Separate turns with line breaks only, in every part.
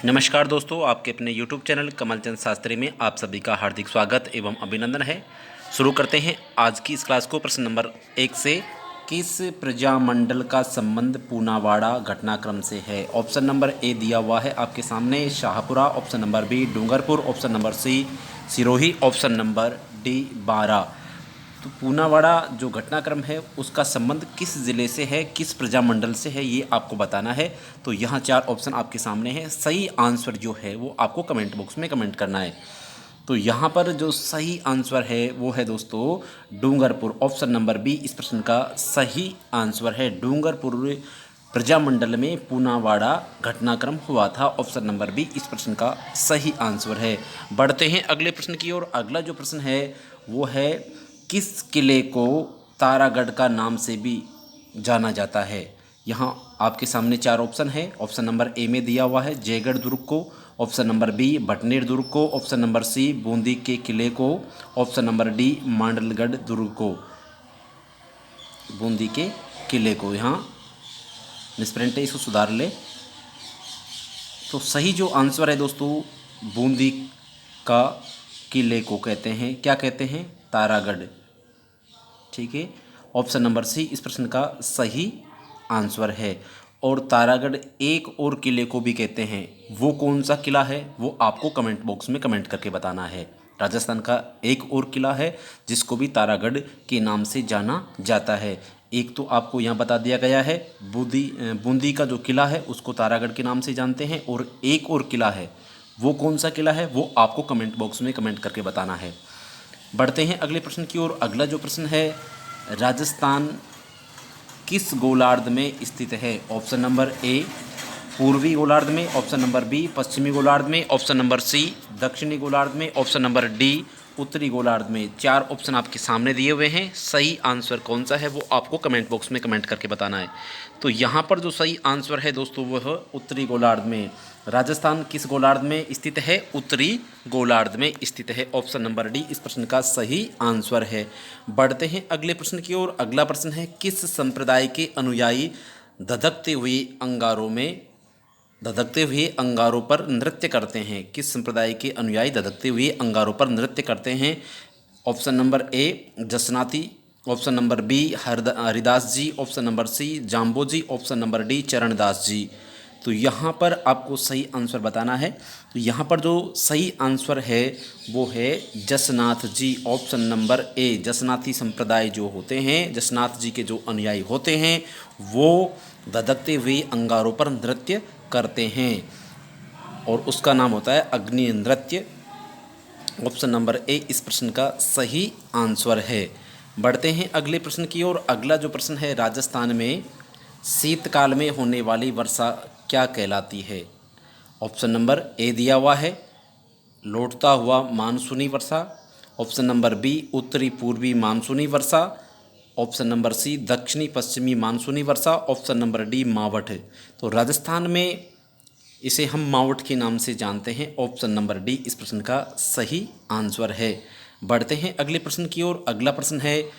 नमस्कार दोस्तों, आपके अपने YouTube चैनल कमलचंद शास्त्री में आप सभी का हार्दिक स्वागत एवं अभिनंदन है। शुरू करते हैं आज की इस क्लास को। प्रश्न नंबर 1 से, किस प्रजामंडल का संबंध पूनावाड़ा घटनाक्रम से है? ऑप्शन नंबर ए दिया हुआ है आपके सामने, Shahpura. Option number B, Dungarpur. Option number C, Sirohi. Option number D, Bara. तो पूनावाड़ा जो घटनाक्रम है उसका संबंध किस ज़िले से है, किस प्रजामंडल से है, ये आपको बताना है। तो यहाँ 4 ऑप्शन आपके सामने हैं। सही आंसर जो है वो आपको कमेंट बॉक्स में कमेंट करना है। तो यहाँ पर जो सही आंसर है वो है दोस्तों डूंगरपुर। ऑप्शन नंबर बी इस प्रश्न का सही आंसर है। डूंगरपुर प्रजामंडल में पूनावाड़ा घटनाक्रम हुआ था। ऑप्शन नंबर बी इस प्रश्न का सही आंसर है। बढ़ते हैं अगले प्रश्न की ओर। अगला जो प्रश्न है वो है, किस किले को तारागढ़ का नाम से भी जाना जाता है? यहाँ आपके सामने 4 ऑप्शन है। ऑप्शन नंबर ए में दिया हुआ है जयगढ़ दुर्ग को। ऑप्शन नंबर बी, भटनेर दुर्ग को। ऑप्शन नंबर सी, बूंदी के किले को। ऑप्शन नंबर डी, मांडलगढ़ दुर्ग को। बूंदी के किले को, यहाँ मिसप्रिंट है, इसको सुधार ले। तो सही जो आंसर है दोस्तों, बूंदी का किले को कहते हैं, क्या कहते हैं? तारागढ़। ठीक है, ऑप्शन नंबर सी इस प्रश्न का सही आंसर है। और तारागढ़ एक और किले को भी कहते हैं, वो कौन सा किला है वो आपको कमेंट बॉक्स में कमेंट करके बताना है। राजस्थान का एक और किला है जिसको भी तारागढ़ के नाम से जाना जाता है। एक तो आपको यहाँ बता दिया गया है, बूंदी का जो किला है उसको तारागढ़ के नाम से जानते हैं, और एक और किला है, वो कौन सा किला है वो आपको कमेंट बॉक्स में कमेंट करके बताना है। बढ़ते हैं अगले प्रश्न की ओर। अगला जो प्रश्न है, राजस्थान किस गोलार्ध में स्थित है? ऑप्शन नंबर ए पूर्वी गोलार्ध में। ऑप्शन नंबर बी पश्चिमी गोलार्ध में। ऑप्शन नंबर सी दक्षिणी गोलार्ध में। ऑप्शन नंबर डी उत्तरी गोलार्ध में। 4 ऑप्शन आपके सामने दिए हुए हैं। सही आंसर कौन सा है वो आपको कमेंट बॉक्स में कमेंट करके बताना है। तो यहाँ पर जो सही आंसर है दोस्तों वो है उत्तरी गोलार्ध में। राजस्थान किस गोलार्ध में स्थित है? उत्तरी गोलार्ध में स्थित है। ऑप्शन नंबर डी इस प्रश्न का सही आंसर है। बढ़ते हैं अगले प्रश्न की ओर। अगला प्रश्न है, किस संप्रदाय के अनुयायी धधकते हुए अंगारों पर नृत्य करते हैं? किस संप्रदाय के अनुयायी धधकते हुए अंगारों पर नृत्य करते हैं? Option number A Jasnathi. Option number B Haridas ji. Option number C Jambo ji. Option number D Charandas ji. तो यहाँ पर आपको सही आंसर बताना है। तो यहाँ पर जो सही आंसर है वो है Jasnath ji. Option number A जसनाती संप्रदाय जो होते हैं, जसनाथ जी के जो अनुयायी होते हैं वो धधकते हुए अंगारों पर नृत्य करते हैं, और उसका नाम होता है अग्नि नृत्य। ऑप्शन नंबर ए इस प्रश्न का सही आंसर है। बढ़ते हैं अगले प्रश्न की ओर। अगला जो प्रश्न है, राजस्थान में शीतकाल में होने वाली वर्षा क्या कहलाती है? ऑप्शन नंबर ए दिया हुआ है लौटता हुआ मानसूनी वर्षा। ऑप्शन नंबर बी उत्तरी पूर्वी मानसूनी वर्षा। ऑप्शन नंबर सी दक्षिणी पश्चिमी मानसूनी वर्षा। ऑप्शन नंबर डी मावठ। तो राजस्थान में इसे हम मावठ के नाम से जानते हैं। ऑप्शन नंबर डी इस प्रश्न का सही आंसर है। बढ़ते हैं अगले प्रश्न की ओर। अगला प्रश्न है,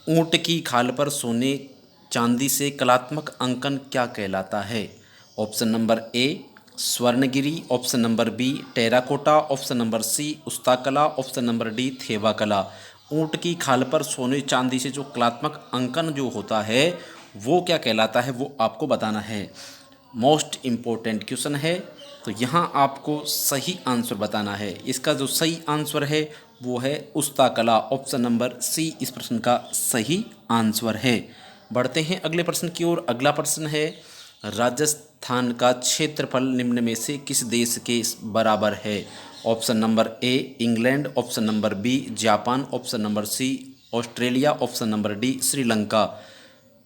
ऊंट की खाल पर सोने चांदी से कलात्मक अंकन क्या कहलाता है? ऑप्शन नंबर ए स्वर्णगिरी। Option number B terracotta. Option number C उस्ताकला। ऑप्शन नंबर डी थेवा कला। ऊंट की खाल पर सोने चांदी से जो कलात्मक अंकन जो होता है वो क्या कहलाता है वो आपको बताना है। मोस्ट इम्पोर्टेंट क्वेश्चन है, तो यहाँ आपको सही आंसर बताना है। इसका जो सही आंसर है वो है उस्ताकला। ऑप्शन नंबर सी इस प्रश्न का सही आंसर है। बढ़ते हैं अगले प्रश्न की ओर। अगला प्रश्न है, राजस्थान का क्षेत्रफल निम्न में से किस देश के बराबर है? Option number A England. Option number B Japan. Option number C Australia. Option number D Sri Lanka.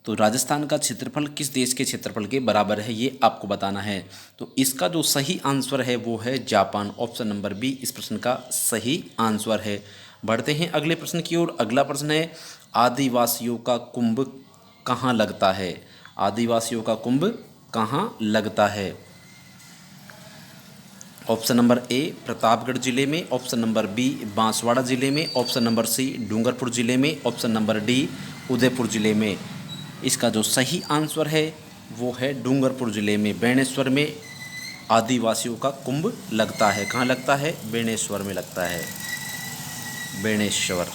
तो राजस्थान का क्षेत्रफल किस देश के क्षेत्रफल के बराबर है ये आपको बताना है। तो इसका जो सही आंसर है वो है जापान। ऑप्शन नंबर बी इस प्रश्न का सही आंसर है। बढ़ते हैं अगले प्रश्न की ओर। अगला प्रश्न है, आदिवासियों का कुंभ कहाँ लगता है? आदिवासियों का कुंभ कहाँ लगता है? ऑप्शन नंबर ए प्रतापगढ़ जिले में। ऑप्शन नंबर बी बांसवाड़ा जिले में। ऑप्शन नंबर सी डूंगरपुर जिले में। ऑप्शन नंबर डी उदयपुर जिले में। इसका जो सही आंसर है वो है डूंगरपुर जिले में, बेणेश्वर में आदिवासियों का कुंभ लगता है। कहाँ लगता है? बेणेश्वर में लगता है। बेणेश्वर।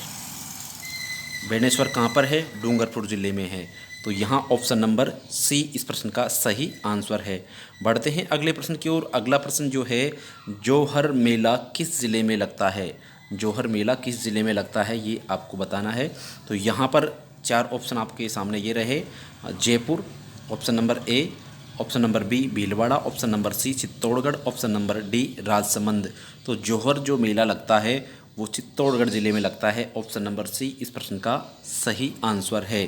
बेणेश्वर कहाँ पर है? डूंगरपुर जिले में है। तो यहाँ ऑप्शन नंबर सी इस प्रश्न का सही आंसर है। बढ़ते हैं अगले प्रश्न की ओर। अगला प्रश्न जो है, जौहर मेला किस ज़िले में लगता है? जौहर मेला किस ज़िले में लगता है, ये आपको बताना है। तो यहाँ पर 4 ऑप्शन आपके सामने ये रहे। Jaipur, option number A, option number B Bhilwara, option number C Chittorgarh, option number D Rajsamand. तो जौहर जो मेला लगता है वो चित्तौड़गढ़ ज़िले में लगता है। ऑप्शन नंबर सी इस प्रश्न का सही आंसर है।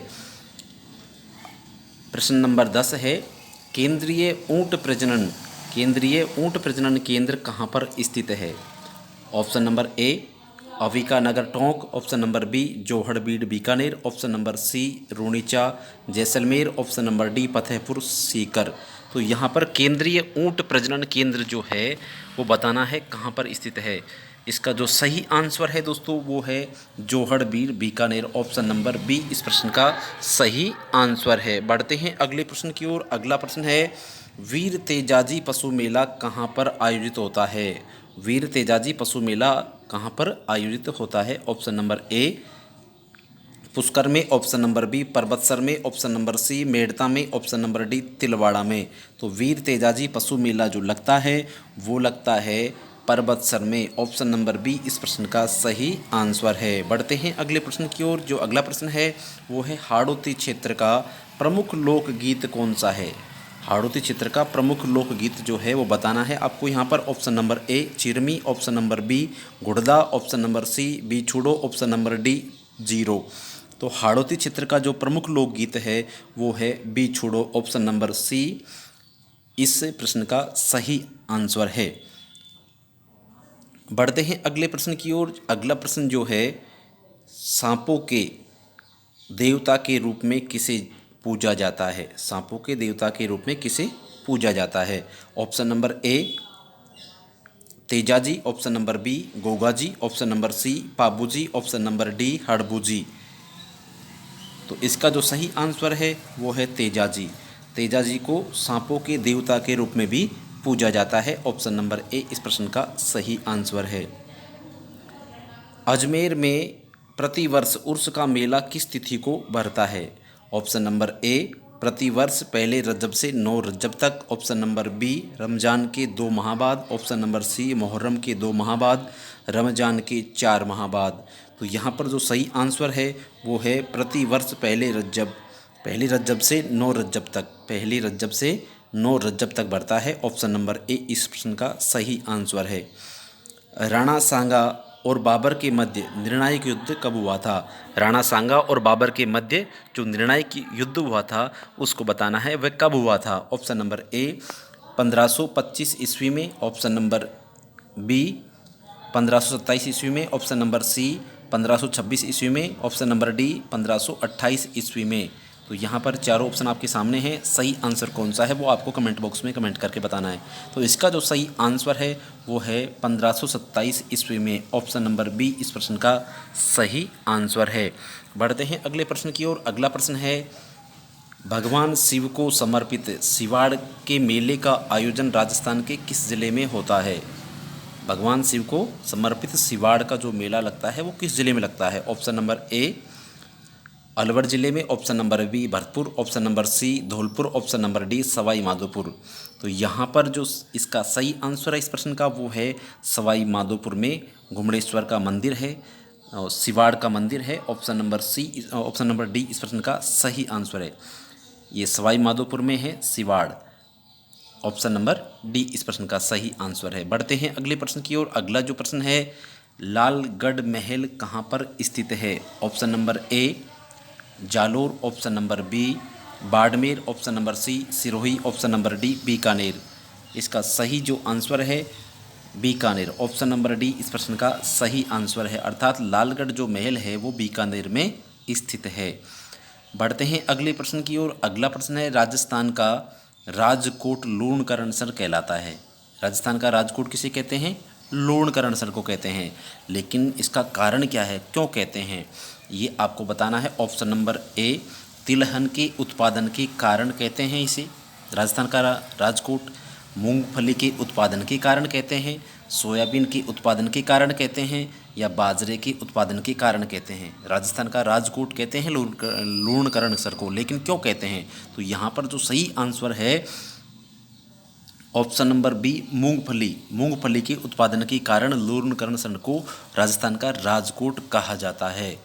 प्रश्न नंबर 10 है, केंद्रीय ऊंट प्रजनन केंद्र कहाँ पर स्थित है? Option number A Avika Nagar Tonk, option number B Johadbeed Bikaner, option number C Runicha Jaisalmer, option number D Fatehpur Sikar. तो यहाँ पर केंद्रीय ऊंट प्रजनन केंद्र जो है वो बताना है कहाँ पर स्थित है। इसका जो सही आंसर है दोस्तों वो है जोहड़बीड़ बीकानेर। ऑप्शन नंबर बी इस प्रश्न का सही आंसर है। बढ़ते हैं अगले प्रश्न की ओर। अगला प्रश्न है, वीर तेजाजी पशु मेला कहाँ पर आयोजित होता है? वीर तेजाजी पशु मेला कहाँ पर आयोजित होता है? ऑप्शन नंबर ए पुष्कर में, ऑप्शन नंबर बी परबतसर में, ऑप्शन नंबर सी मेड़ता में, ऑप्शन नंबर डी तिलवाड़ा में। तो वीर तेजाजी पशु मेला जो लगता है वो लगता है परबतसर में। ऑप्शन नंबर बी इस प्रश्न का सही आंसर है। बढ़ते हैं अगले प्रश्न की ओर। जो अगला प्रश्न है वो है, हाड़ौती क्षेत्र का प्रमुख लोकगीत कौन सा है? हाड़ौती क्षेत्र का प्रमुख लोकगीत जो है वो बताना है आपको। यहाँ पर ऑप्शन नंबर ए चिरमी, ऑप्शन नंबर बी गुड़दा, ऑप्शन नंबर सी बिछुड़ो, ऑप्शन नंबर डी जीरो। तो हाड़ौती क्षेत्र का जो प्रमुख लोकगीत है वो है बिछुड़ो। ऑप्शन नंबर सी इस प्रश्न का सही आंसर है। बढ़ते हैं अगले प्रश्न की ओर। अगला प्रश्न जो है, सांपों के देवता के रूप में किसे पूजा जाता है? सांपों के देवता के रूप में किसे पूजा जाता है? Option number A Tejaji, option number B Gogaji, option number C Pabuji, option number D Harbuji. तो इसका जो सही आंसर है वो है तेजाजी। तेजाजी को सांपों के देवता के रूप में भी पूजा जाता है। ऑप्शन नंबर ए इस प्रश्न का सही आंसर है। अजमेर में प्रतिवर्ष उर्स का मेला किस तिथि को भरता है? ऑप्शन नंबर ए प्रतिवर्ष पहले रजब से 9 रजब तक, ऑप्शन नंबर बी रमज़ान के 2 माह बाद, ऑप्शन नंबर सी मुहर्रम के 2 माह बाद, रमज़ान के 4 माह बाद। तो यहाँ पर जो सही आंसर है वो है प्रतिवर्ष पहले रजब से 9 रजब तक, पहली रजब से 9 रजब तक बढ़ता है। ऑप्शन नंबर ए इस प्रश्न का सही आंसर है। राणा सांगा और बाबर के मध्य निर्णायक युद्ध कब हुआ था? राणा सांगा और बाबर के मध्य जो निर्णायक युद्ध हुआ था उसको बताना है वह कब हुआ था। ऑप्शन नंबर ए 1525 ईस्वी में, ऑप्शन नंबर बी 1527 ईस्वी में, ऑप्शन नंबर सी 1526 ईस्वी में, ऑप्शन नंबर डी 1528 ईस्वी में। तो यहाँ पर चारों ऑप्शन आपके सामने हैं। सही आंसर कौन सा है वो आपको कमेंट बॉक्स में कमेंट करके बताना है। तो इसका जो सही आंसर है वो है 1527 ईस्वी में। ऑप्शन नंबर बी इस प्रश्न का सही आंसर है। बढ़ते हैं अगले प्रश्न की ओर। अगला प्रश्न है, भगवान शिव को समर्पित सिवाड़ के मेले का आयोजन राजस्थान के किस जिले में होता है? भगवान शिव को समर्पित सिवाड़ का जो मेला लगता है वो किस जिले में लगता है? ऑप्शन नंबर ए अलवर जिले में, option number B Bharatpur, option number C Dholpur, option number D Sawai Madhopur. तो यहाँ पर जो इसका सही आंसर है इस प्रश्न का वो है सवाई माधोपुर में घुमड़ेश्वर का मंदिर है, सिवाड़ का मंदिर है। ऑप्शन नंबर डी इस प्रश्न का सही आंसर है। ये सवाई माधोपुर में है सिवाड़। ऑप्शन नंबर डी इस प्रश्न का सही आंसर है। बढ़ते हैं अगले प्रश्न की ओर। अगला जो प्रश्न है, लालगढ़ महल कहाँ पर स्थित है? Option number A Jalore, option number B Barmer, option number C Sirohi, option number D Bikaner. इसका सही जो आंसर है बीकानेर। ऑप्शन नंबर डी इस प्रश्न का सही आंसर है, अर्थात लालगढ़ जो महल है वो बीकानेर में स्थित है। बढ़ते हैं अगले प्रश्न की ओर। अगला प्रश्न है, राजस्थान का राजकोट लूणकरणसर कहलाता है। राजस्थान का राजकोट किसे कहते हैं? लूणकरणसर को कहते हैं। लेकिन इसका कारण क्या है, क्यों कहते हैं, ये आपको बताना है। ऑप्शन नंबर ए तिलहन के उत्पादन के कारण कहते हैं इसे राजस्थान का राजकोट। मूंगफली के उत्पादन के कारण कहते हैं, सोयाबीन के उत्पादन के कारण कहते हैं, या बाजरे के उत्पादन के कारण कहते हैं। राजस्थान का राजकोट कहते हैं लूणकरणसर को, लेकिन क्यों कहते हैं? तो यहाँ पर जो सही आंसर है ऑप्शन नंबर बी, मूंगफली के उत्पादन के कारण लूणकरणसर को राजस्थान का राजकोट कहा जाता है।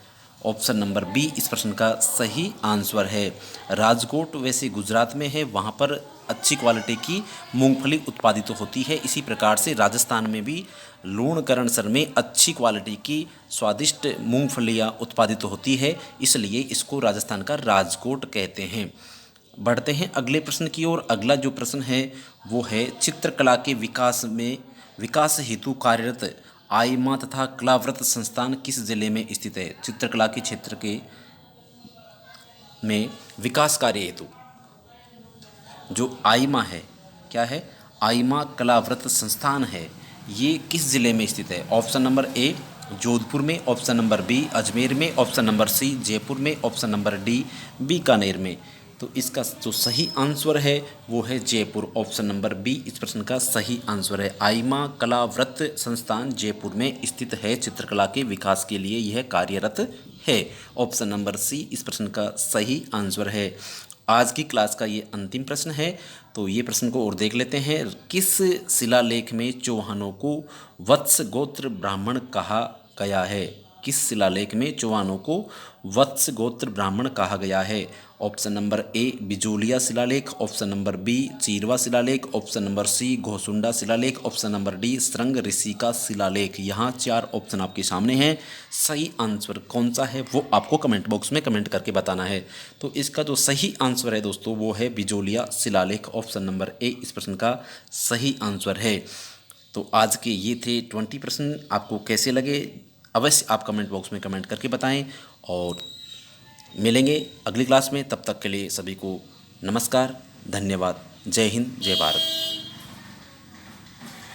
ऑप्शन नंबर बी इस प्रश्न का सही आंसर है। राजकोट वैसे गुजरात में है, वहाँ पर अच्छी क्वालिटी की मूंगफली उत्पादित होती है। इसी प्रकार से राजस्थान में भी लूणकरणसर में अच्छी क्वालिटी की स्वादिष्ट मूंगफलियाँ उत्पादित होती है, इसलिए इसको राजस्थान का राजकोट कहते हैं। बढ़ते हैं अगले प्रश्न की ओर। अगला जो प्रश्न है वो है चित्रकला के विकास हेतु कार्यरत आइमा तथा कलाव्रत संस्थान किस जिले में स्थित है? चित्रकला के क्षेत्र में विकास कार्य हेतु जो आइमा है, क्या है? आइमा कलाव्रत संस्थान है, ये किस जिले में स्थित है? ऑप्शन नंबर ए जोधपुर में, ऑप्शन नंबर बी अजमेर में, ऑप्शन नंबर सी जयपुर में, ऑप्शन नंबर डी बीकानेर में। तो इसका जो सही आंसर है वो है जयपुर। ऑप्शन नंबर बी इस प्रश्न का सही आंसर है। आइमा कलाव्रत संस्थान जयपुर में स्थित है, चित्रकला के विकास के लिए यह कार्यरत है। ऑप्शन नंबर सी इस प्रश्न का सही आंसर है। आज की क्लास का ये अंतिम प्रश्न है, तो ये प्रश्न को और देख लेते हैं। किस शिलालेख में चौहानों को वत्स गोत्र ब्राह्मण कहा गया है? किस शिलालेख में चौहानों को वत्स गोत्र ब्राह्मण कहा गया है? ऑप्शन नंबर ए बिजोलिया शिलालेख, ऑप्शन नंबर बी चीरवा शिलालेख, ऑप्शन नंबर सी घोसुंडा शिलालेख, ऑप्शन नंबर डी श्रृंग ऋषि का शिलालेख। यहाँ 4 ऑप्शन आपके सामने हैं। सही आंसर कौन सा है वो आपको कमेंट बॉक्स में कमेंट करके बताना है। तो इसका जो सही आंसर है दोस्तों वो है बिजोलिया शिलालेख। ऑप्शन नंबर ए इस प्रश्न का सही आंसर है। तो आज के ये थे 20 प्रश्न। आपको कैसे लगे अवश्य आप कमेंट बॉक्स में कमेंट करके बताएं, और मिलेंगे अगली क्लास में। तब तक के लिए सभी को नमस्कार, धन्यवाद, जय हिंद, जय भारत।